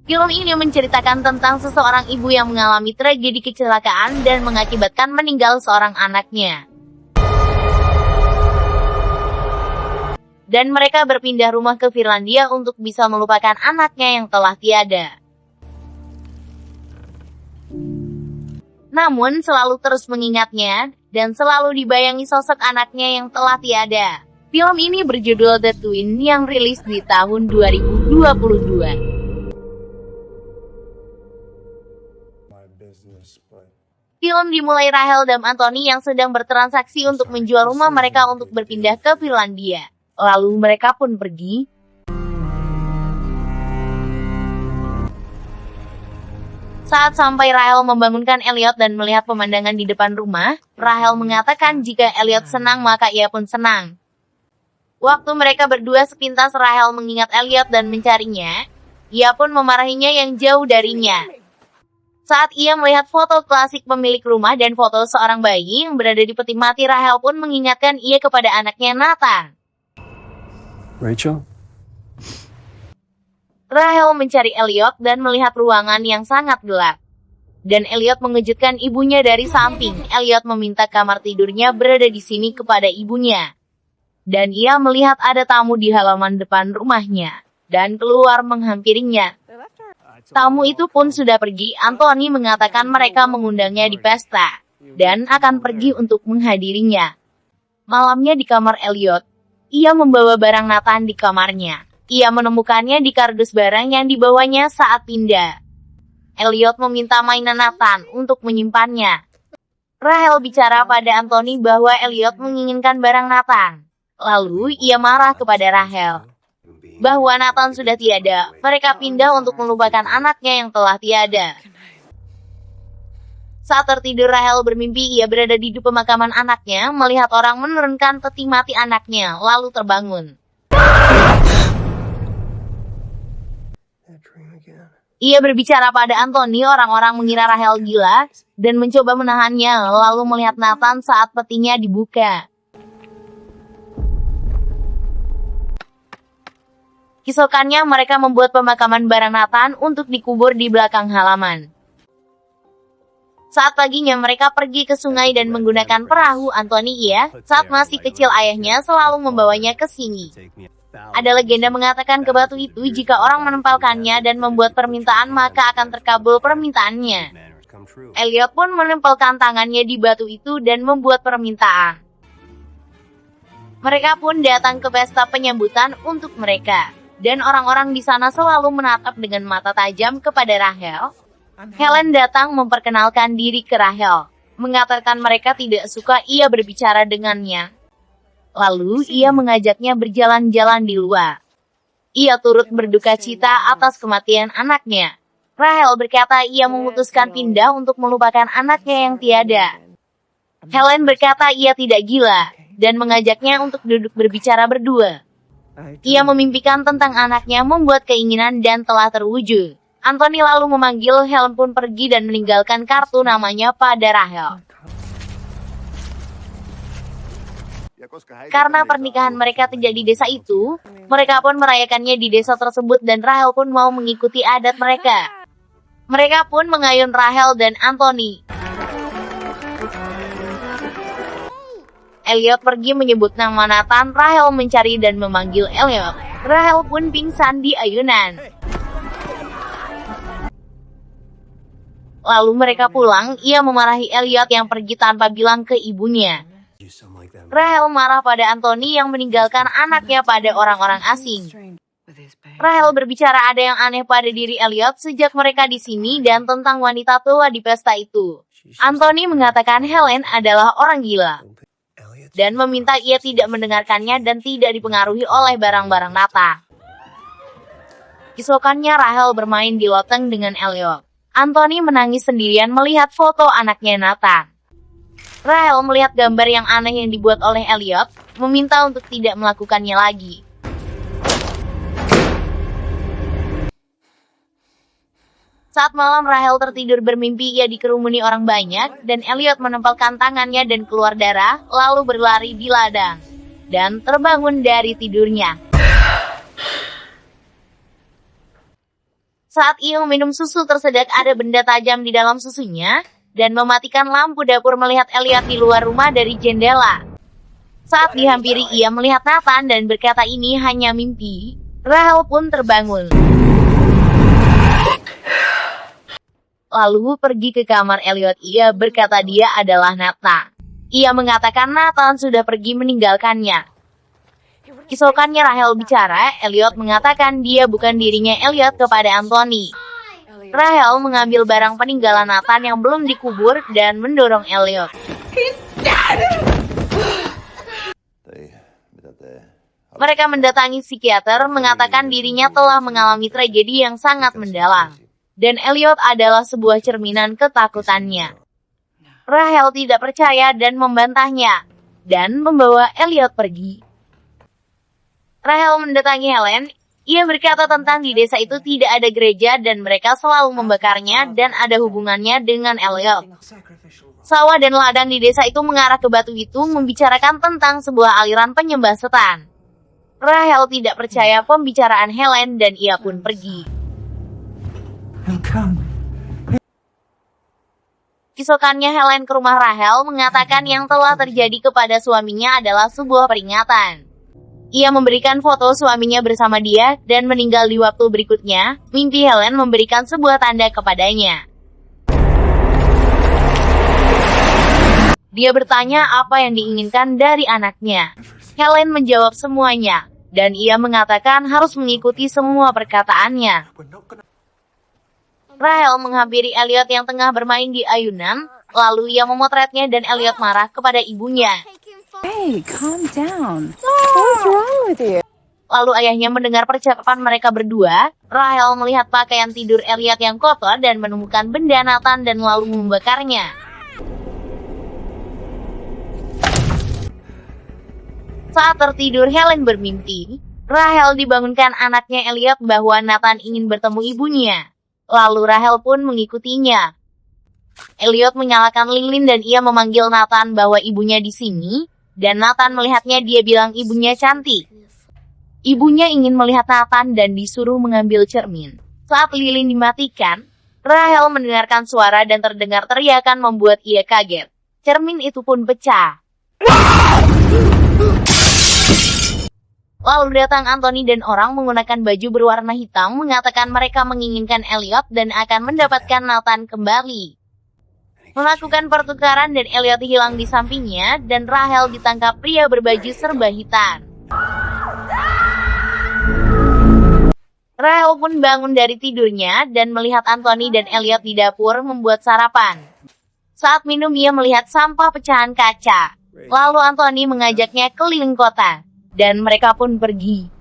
Film ini menceritakan tentang seseorang ibu yang mengalami tragedi kecelakaan dan mengakibatkan meninggal seorang anaknya. Dan mereka berpindah rumah ke Finlandia untuk bisa melupakan anaknya yang telah tiada. Namun selalu terus mengingatnya, dan selalu dibayangi sosok anaknya yang telah tiada. Film ini berjudul The Twin yang rilis di tahun 2022. Film dimulai Rahel dan Anthony yang sedang bertransaksi untuk menjual rumah mereka untuk berpindah ke Finlandia. Lalu mereka pun pergi. Saat sampai Rahel membangunkan Elliot dan melihat pemandangan di depan rumah, Rahel mengatakan jika Elliot senang maka ia pun senang. Waktu mereka berdua sepintas Rahel mengingat Elliot dan mencarinya, ia pun memarahinya yang jauh darinya. Saat ia melihat foto klasik pemilik rumah dan foto seorang bayi yang berada di peti mati, Rahel pun mengingatkan ia kepada anaknya Nathan. Rachel? Rahel mencari Elliot dan melihat ruangan yang sangat gelap. Dan Elliot mengejutkan ibunya dari samping. Elliot meminta kamar tidurnya berada di sini kepada ibunya. Dan ia melihat ada tamu di halaman depan rumahnya. Dan keluar menghampirinya. Tamu itu pun sudah pergi. Anthony mengatakan mereka mengundangnya di pesta. Dan akan pergi untuk menghadirinya. Malamnya di kamar Elliot, ia membawa barang Nathan di kamarnya. Ia menemukannya di kardus barang yang dibawanya saat pindah. Elliot meminta mainan Nathan untuk menyimpannya. Rahel bicara pada Anthony bahwa Elliot menginginkan barang Nathan. Lalu ia marah kepada Rahel bahwa Nathan sudah tiada. Mereka pindah untuk melupakan anaknya yang telah tiada. Saat tertidur Rahel bermimpi ia berada di pemakaman anaknya, melihat orang menurunkan peti mati anaknya, lalu terbangun. Ia berbicara pada Anthony, orang-orang mengira Rahel gila, dan mencoba menahannya, lalu melihat Nathan saat petinya dibuka. Keesokannya mereka membuat pemakaman barang Nathan untuk dikubur di belakang halaman. Saat paginya mereka pergi ke sungai dan menggunakan perahu Anthony. Saat masih kecil ayahnya selalu membawanya ke sini. Ada legenda mengatakan ke batu itu jika orang menempelkannya dan membuat permintaan maka akan terkabul permintaannya. Elliot pun menempelkan tangannya di batu itu dan membuat permintaan. Mereka pun datang ke pesta penyambutan untuk mereka. Dan orang-orang di sana selalu menatap dengan mata tajam kepada Rahel. Helen datang memperkenalkan diri ke Rahel, mengatakan mereka tidak suka ia berbicara dengannya. Lalu ia mengajaknya berjalan-jalan di luar. Ia turut berduka cita atas kematian anaknya. Rahel berkata ia memutuskan pindah untuk melupakan anaknya yang tiada. Helen berkata ia tidak gila, dan mengajaknya untuk duduk berbicara berdua. Ia memimpikan tentang anaknya membuat keinginan dan telah terwujud. Anthony lalu memanggil Helen pun pergi dan meninggalkan kartu namanya pada Rahel. Karena pernikahan mereka terjadi di desa itu, mereka pun merayakannya di desa tersebut dan Rahel pun mau mengikuti adat mereka. Mereka pun mengayun Rahel dan Anthony. Elliot pergi menyebut nama Nathan. Rahel mencari dan memanggil Elliot. Rahel pun pingsan di ayunan. Lalu mereka pulang. Ia memarahi Elliot yang pergi tanpa bilang ke ibunya. Rahel marah pada Anthony yang meninggalkan anaknya pada orang-orang asing. Rahel berbicara ada yang aneh pada diri Elliot sejak mereka di sini dan tentang wanita tua di pesta itu. Anthony mengatakan Helen adalah orang gila. Dan meminta ia tidak mendengarkannya dan tidak dipengaruhi oleh barang-barang Nathan. Keesokannya Rahel bermain di loteng dengan Elliot. Anthony menangis sendirian melihat foto anaknya Nathan. Rahel melihat gambar yang aneh yang dibuat oleh Elliot, meminta untuk tidak melakukannya lagi. Saat malam Rahel tertidur bermimpi ia dikerumuni orang banyak, dan Elliot menempelkan tangannya dan keluar darah, lalu berlari di ladang. Dan terbangun dari tidurnya. Saat ia meminum susu tersedak ada benda tajam di dalam susunya, dan mematikan lampu dapur melihat Elliot di luar rumah dari jendela. Saat dihampiri ia melihat Nathan dan berkata ini hanya mimpi. Rahel pun terbangun. Lalu pergi ke kamar Elliot. Ia berkata dia adalah Nathan. Ia mengatakan Nathan sudah pergi meninggalkannya. Keesokannya Rahel bicara, Elliot mengatakan dia bukan dirinya Elliot kepada Anthony. Rahel mengambil barang peninggalan Nathan yang belum dikubur dan mendorong Elliot. Mereka mendatangi psikiater mengatakan dirinya telah mengalami tragedi yang sangat mendalam. Dan Elliot adalah sebuah cerminan ketakutannya. Rahel tidak percaya dan membantahnya. Dan membawa Elliot pergi. Rahel mendatangi Helen. Ia berkata tentang di desa itu tidak ada gereja dan mereka selalu membakarnya dan ada hubungannya dengan Elliot. Sawah dan ladang di desa itu mengarah ke batu itu membicarakan tentang sebuah aliran penyembah setan. Rahel tidak percaya pembicaraan Helen dan ia pun pergi. Keesokannya Helen ke rumah Rahel mengatakan yang telah terjadi kepada suaminya adalah sebuah peringatan. Ia memberikan foto suaminya bersama dia dan meninggal di waktu berikutnya. Mimpi Helen memberikan sebuah tanda kepadanya. Dia bertanya apa yang diinginkan dari anaknya. Helen menjawab semuanya, dan ia mengatakan harus mengikuti semua perkataannya. Rahel menghampiri Elliot yang tengah bermain di ayunan, lalu ia memotretnya dan Elliot marah kepada ibunya. Hey, calm down. What's wrong with you? Lalu ayahnya mendengar percakapan mereka berdua. Rahel melihat pakaian tidur Elliot yang kotor dan menemukan benda Nathan dan lalu membakarnya. Saat tertidur, Helen bermimpi. Rahel dibangunkan anaknya Elliot bahwa Nathan ingin bertemu ibunya. Lalu Rahel pun mengikutinya. Elliot menyalakan lilin dan ia memanggil Nathan bahwa ibunya di sini. Dan Nathan melihatnya, dia bilang ibunya cantik. Ibunya ingin melihat Nathan dan disuruh mengambil cermin. Saat lilin dimatikan, Rahel mendengarkan suara dan terdengar teriakan membuat ia kaget. Cermin itu pun pecah. Lalu datang Anthony dan orang menggunakan baju berwarna hitam mengatakan mereka menginginkan Elliot dan akan mendapatkan Nathan kembali. Melakukan pertukaran dan Elliot hilang di sampingnya dan Rahel ditangkap pria berbaju serba hitam. Rahel pun bangun dari tidurnya dan melihat Anthony dan Elliot di dapur membuat sarapan. Saat minum ia melihat sampah pecahan kaca. Lalu Anthony mengajaknya keliling kota. Dan mereka pun pergi.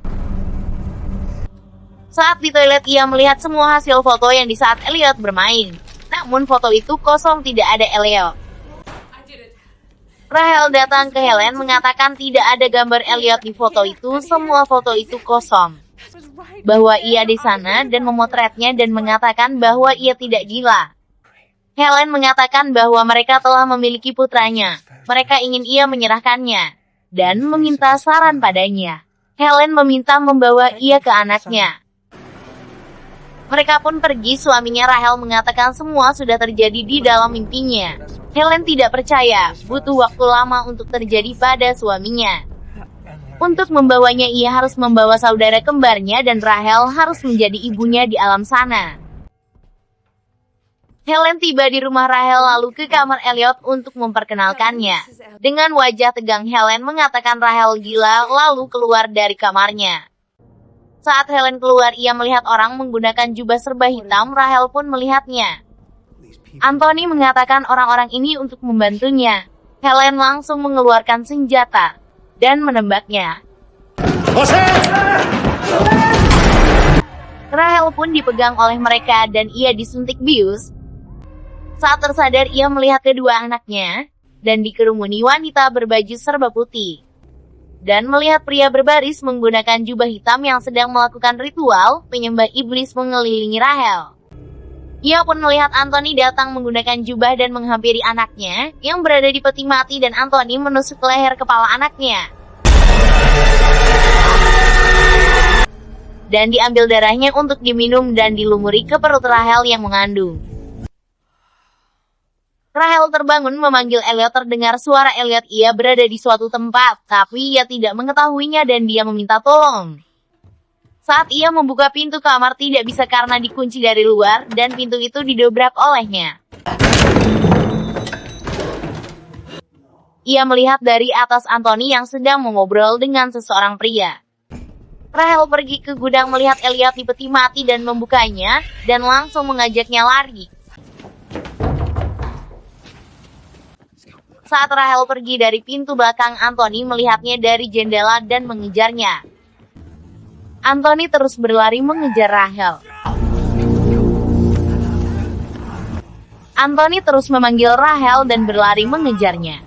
Saat di toilet ia melihat semua hasil foto yang di saat Elliot bermain. Namun foto itu kosong, tidak ada Elliot. Rahel datang ke Helen mengatakan tidak ada gambar Elliot di foto itu, semua foto itu kosong. Bahwa ia di sana dan memotretnya dan mengatakan bahwa ia tidak gila. Helen mengatakan bahwa mereka telah memiliki putranya. Mereka ingin ia menyerahkannya. Dan meminta saran padanya. Helen meminta membawa ia ke anaknya. Mereka pun pergi. Suaminya Rahel mengatakan semua sudah terjadi di dalam mimpinya. Helen tidak percaya, butuh waktu lama untuk terjadi pada suaminya. Untuk membawanya ia harus membawa saudara kembarnya dan Rahel harus menjadi ibunya di alam sana. Helen tiba di rumah Rahel lalu ke kamar Elliot untuk memperkenalkannya. Dengan wajah tegang Helen mengatakan Rahel gila lalu keluar dari kamarnya. Saat Helen keluar ia melihat orang menggunakan jubah serba hitam. Rahel pun melihatnya. Anthony mengatakan orang-orang ini untuk membantunya. Helen langsung mengeluarkan senjata dan menembaknya. Rahel pun dipegang oleh mereka dan ia disuntik bius. Saat tersadar ia melihat kedua anaknya, dan dikerumuni wanita berbaju serba putih. Dan melihat pria berbaris menggunakan jubah hitam yang sedang melakukan ritual, penyembah iblis mengelilingi Rahel. Ia pun melihat Anthony datang menggunakan jubah dan menghampiri anaknya, yang berada di peti mati dan Anthony menusuk leher kepala anaknya. dan diambil darahnya untuk diminum dan dilumuri ke perut Rahel yang mengandung. Rahel terbangun memanggil Elliot. Terdengar suara Elliot. Ia berada di suatu tempat, tapi ia tidak mengetahuinya dan dia meminta tolong. Saat ia membuka pintu kamar tidak bisa karena dikunci dari luar dan pintu itu didobrak olehnya. Ia melihat dari atas Anthony yang sedang mengobrol dengan seseorang pria. Rahel pergi ke gudang melihat Elliot di peti mati dan membukanya, dan langsung mengajaknya lari. Saat Rahel pergi dari pintu belakang, Anthony melihatnya dari jendela dan mengejarnya. Anthony terus berlari mengejar Rahel. Anthony terus memanggil Rahel dan berlari mengejarnya.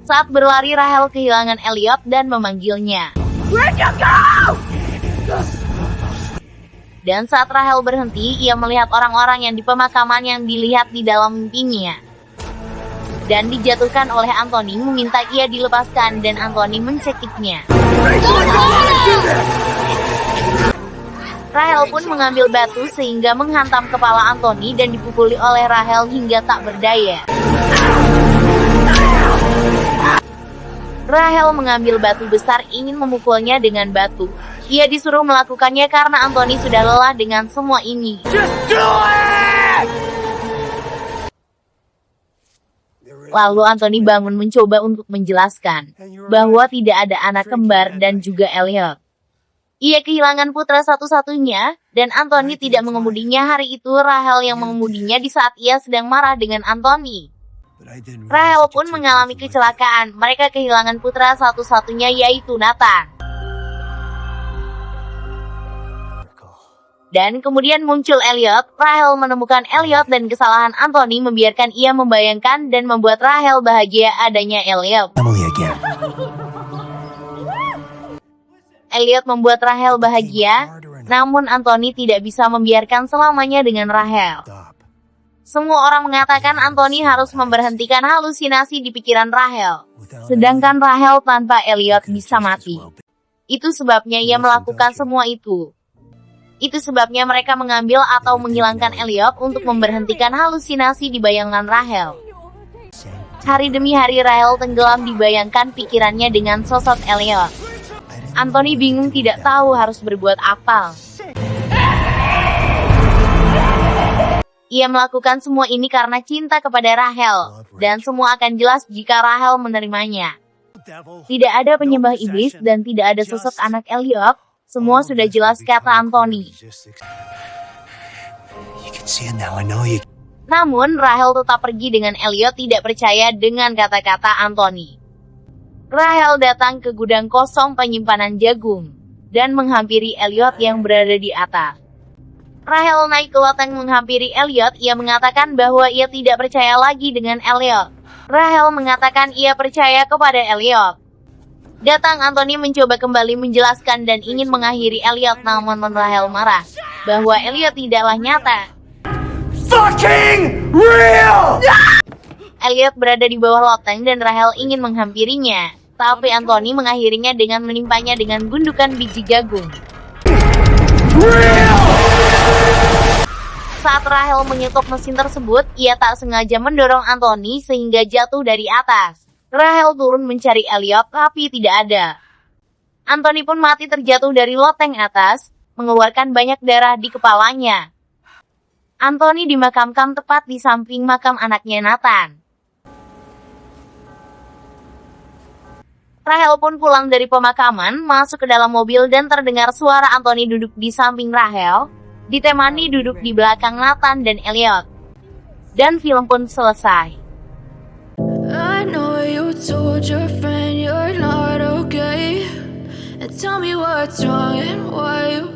Saat berlari, Rahel kehilangan Elliot dan memanggilnya. Where'd you go? Dan saat Rahel berhenti, ia melihat orang-orang yang di pemakaman yang dilihat di dalam mimpinya. Dan dijatuhkan oleh Anthony, meminta ia dilepaskan dan Anthony mencekiknya. Rahel pun mengambil batu sehingga menghantam kepala Anthony dan dipukuli oleh Rahel hingga tak berdaya. Rahel mengambil batu besar ingin memukulnya dengan batu. Ia disuruh melakukannya karena Anthony sudah lelah dengan semua ini. Lalu Anthony bangun mencoba untuk menjelaskan bahwa tidak ada anak kembar dan juga Elliot. Ia kehilangan putra satu-satunya, dan Anthony tidak mengemudinya hari itu. Rahel yang mengemudinya di saat ia sedang marah dengan Anthony. Rahel pun mengalami kecelakaan. Mereka kehilangan putra satu-satunya yaitu Nathan. Dan kemudian muncul Elliot. Rahel menemukan Elliot dan kesalahan Anthony membiarkan ia membayangkan dan membuat Rahel bahagia adanya Elliot. Elliot membuat Rahel bahagia, namun Anthony tidak bisa membiarkan selamanya dengan Rahel. Semua orang mengatakan Anthony harus memberhentikan halusinasi di pikiran Rahel. Sedangkan Rahel tanpa Elliot bisa mati. Itu sebabnya ia melakukan semua itu. Itu sebabnya mereka mengambil atau menghilangkan Elliot untuk memberhentikan halusinasi di bayangan Rahel. Hari demi hari Rahel tenggelam dibayangkan pikirannya dengan sosok Elliot. Anthony bingung tidak tahu harus berbuat apa. Ia melakukan semua ini karena cinta kepada Rahel, dan semua akan jelas jika Rahel menerimanya. Tidak ada penyembah iblis dan tidak ada sosok anak Elliot, semua sudah jelas kata Anthony. Namun Rahel tetap pergi dengan Elliot tidak percaya dengan kata-kata Anthony. Rahel datang ke gudang kosong penyimpanan jagung, dan menghampiri Elliot yang berada di atas. Rahel naik ke loteng menghampiri Elliot. Ia mengatakan bahwa ia tidak percaya lagi dengan Elliot. Rahel mengatakan ia percaya kepada Elliot. Datang Anthony mencoba kembali menjelaskan dan ingin mengakhiri Elliot, namun Rahel marah bahwa Elliot tidaklah nyata. Fucking real! Elliot berada di bawah loteng dan Rahel ingin menghampirinya, tapi Anthony mengakhirinya dengan menimpanya dengan gundukan biji jagung. Saat Rahel menyetok mesin tersebut, ia tak sengaja mendorong Anthony sehingga jatuh dari atas. Rahel turun mencari Elliot, tapi tidak ada. Anthony pun mati terjatuh dari loteng atas, mengeluarkan banyak darah di kepalanya. Anthony dimakamkan tepat di samping makam anaknya Nathan. Rahel pun pulang dari pemakaman, masuk ke dalam mobil dan terdengar suara Anthony duduk di samping Rahel, ditemani duduk di belakang Nathan dan Elliot. Dan film pun selesai. I know you told your friend you're not okay, and tell me what's wrong and why you